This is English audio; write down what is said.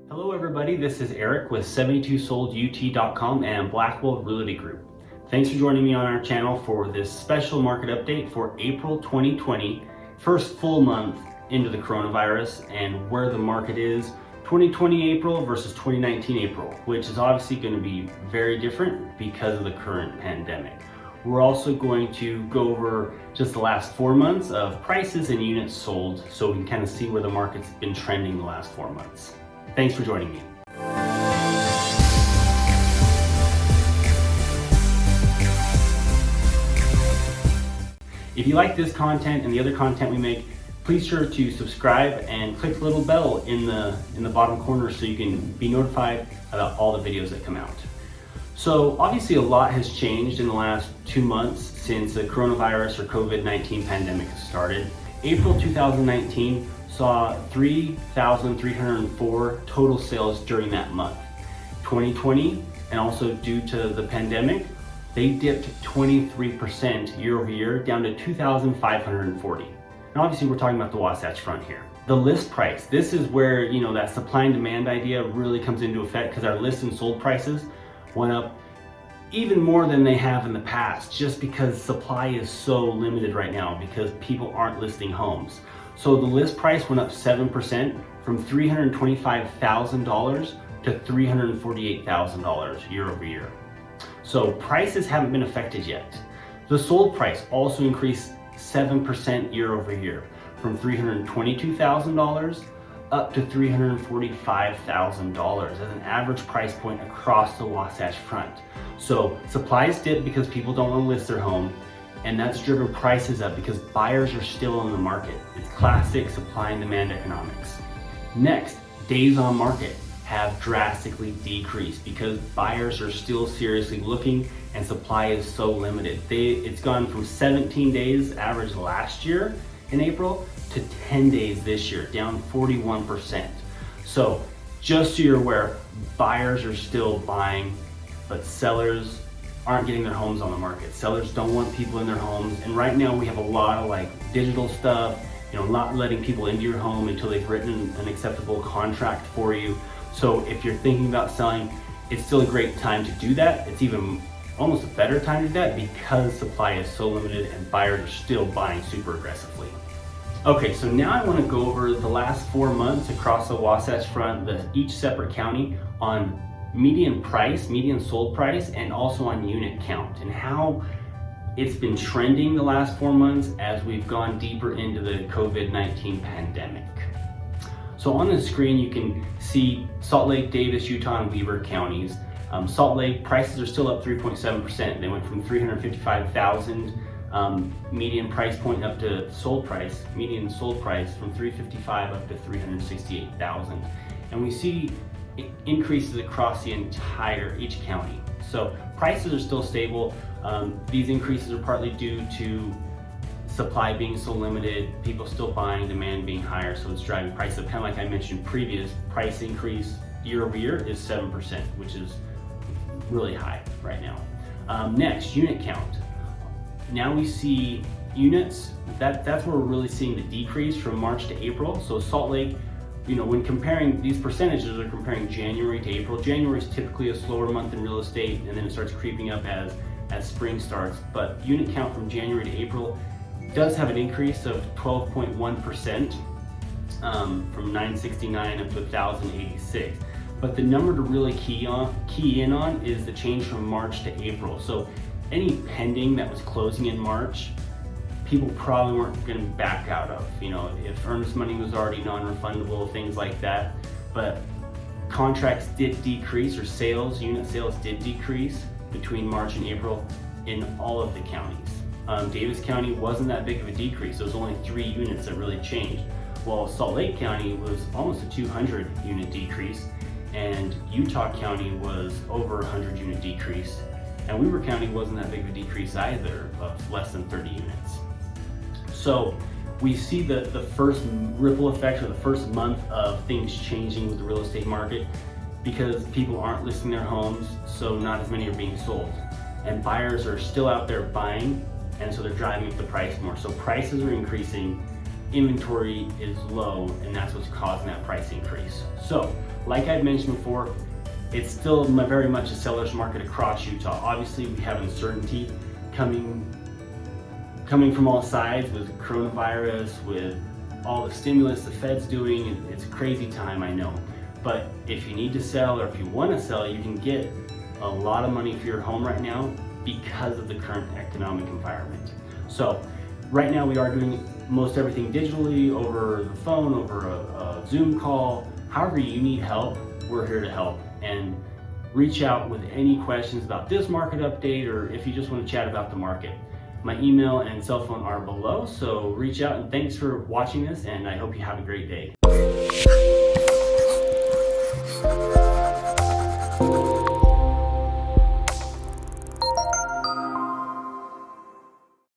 Hello everybody, this is Eric with 72soldut.com and Blackwell Realty Group. Thanks for joining me on our channel for this special market update for April 2020, first full month into the coronavirus and where the market is 2020 April versus 2019 April, which is obviously going to be very different because of the current pandemic. We're also going to go over just the last 4 months of prices and units sold so we can kind of see where the market's been trending the last 4 months. Thanks for joining me. If you like this content and the other content we make, please sure to subscribe and click the little bell in the bottom corner so you can be notified about all the videos that come out. So obviously a lot has changed in the last 2 months since the coronavirus or COVID-19 pandemic started. April 2019 saw 3,304 total sales during that month. 2020, and also due to the pandemic, they dipped 23% year over year down to 2,540. And obviously we're talking about the Wasatch Front here. The list price, this is where that supply and demand idea really comes into effect because our list and sold prices went up even more than they have in the past just because supply is so limited right now because people aren't listing homes. So the list price went up 7% from $325,000 to $348,000 year over year. So prices haven't been affected yet. The sold price also increased 7% year over year from $322,000 up to $345,000 as an average price point across the Wasatch Front. So supplies dip because people don't want to list their home, and that's driven prices up because buyers are still in the market. It's classic supply and demand economics. Next, days on market have drastically decreased because buyers are still seriously looking and supply is so limited. It's gone from 17 days average last year in April to 10 days this year, down 41%. So just so you're aware, buyers are still buying, but sellers aren't getting their homes on the market. Sellers don't want people in their homes. And right now we have a lot of digital stuff, not letting people into your home until they've written an acceptable contract for you. So if you're thinking about selling, it's still a great time to do that. It's even almost a better time to do that because supply is so limited and buyers are still buying super aggressively. Okay, so now I want to go over the last 4 months across the Wasatch Front, each separate county on median price, median sold price, and also on unit count and how it's been trending the last 4 months as we've gone deeper into the COVID-19 pandemic. So on the screen you can see Salt Lake, Davis, Utah, and Weber counties. Salt Lake prices are still up 3.7%. They went from $355,000 median price point up to median sold price from $355,000 up to $368,000. And we see increases across each county. So prices are still stable. These increases are partly due to supply being so limited, people still buying, demand being higher, so it's driving prices up. Kind of like I mentioned previous, price increase year over year is 7%, which is really high right now. Next, unit count. Now we see units, that's where we're really seeing the decrease from March to April. So Salt Lake, when comparing these percentages, are comparing January to April. January is typically a slower month in real estate, and then it starts creeping up as spring starts. But unit count from January to April does have an increase of 12.1% from 969 up to 1,086. But the number to really key in on is the change from March to April. So any pending that was closing in March, people probably weren't going to back out of, if earnest money was already non-refundable, things like that. But contracts did decrease, or unit sales did decrease between March and April in all of the counties. Davis County wasn't that big of a decrease. There was only 3 units that really changed. While Salt Lake County was almost a 200 unit decrease, and Utah County was over 100 unit decrease. And Weber County wasn't that big of a decrease either, of less than 30 units. So we see the first ripple effect, or the first month of things changing with the real estate market because people aren't listing their homes, so not as many are being sold. And buyers are still out there buying, and so they're driving up the price more. So prices are increasing, inventory is low, and that's what's causing that price increase. So Like I've mentioned before, it's still very much a seller's market across Utah. Obviously, we have uncertainty coming from all sides with coronavirus, with all the stimulus the Fed's doing. It's a crazy time, I know. But if you need to sell or if you want to sell, you can get a lot of money for your home right now because of the current economic environment. So right now we are doing most everything digitally, over the phone, over a Zoom call. However you need help, we're here to help. And reach out with any questions about this market update, or if you just want to chat about the market. My email and cell phone are below, so reach out, and thanks for watching this, and I hope you have a great day.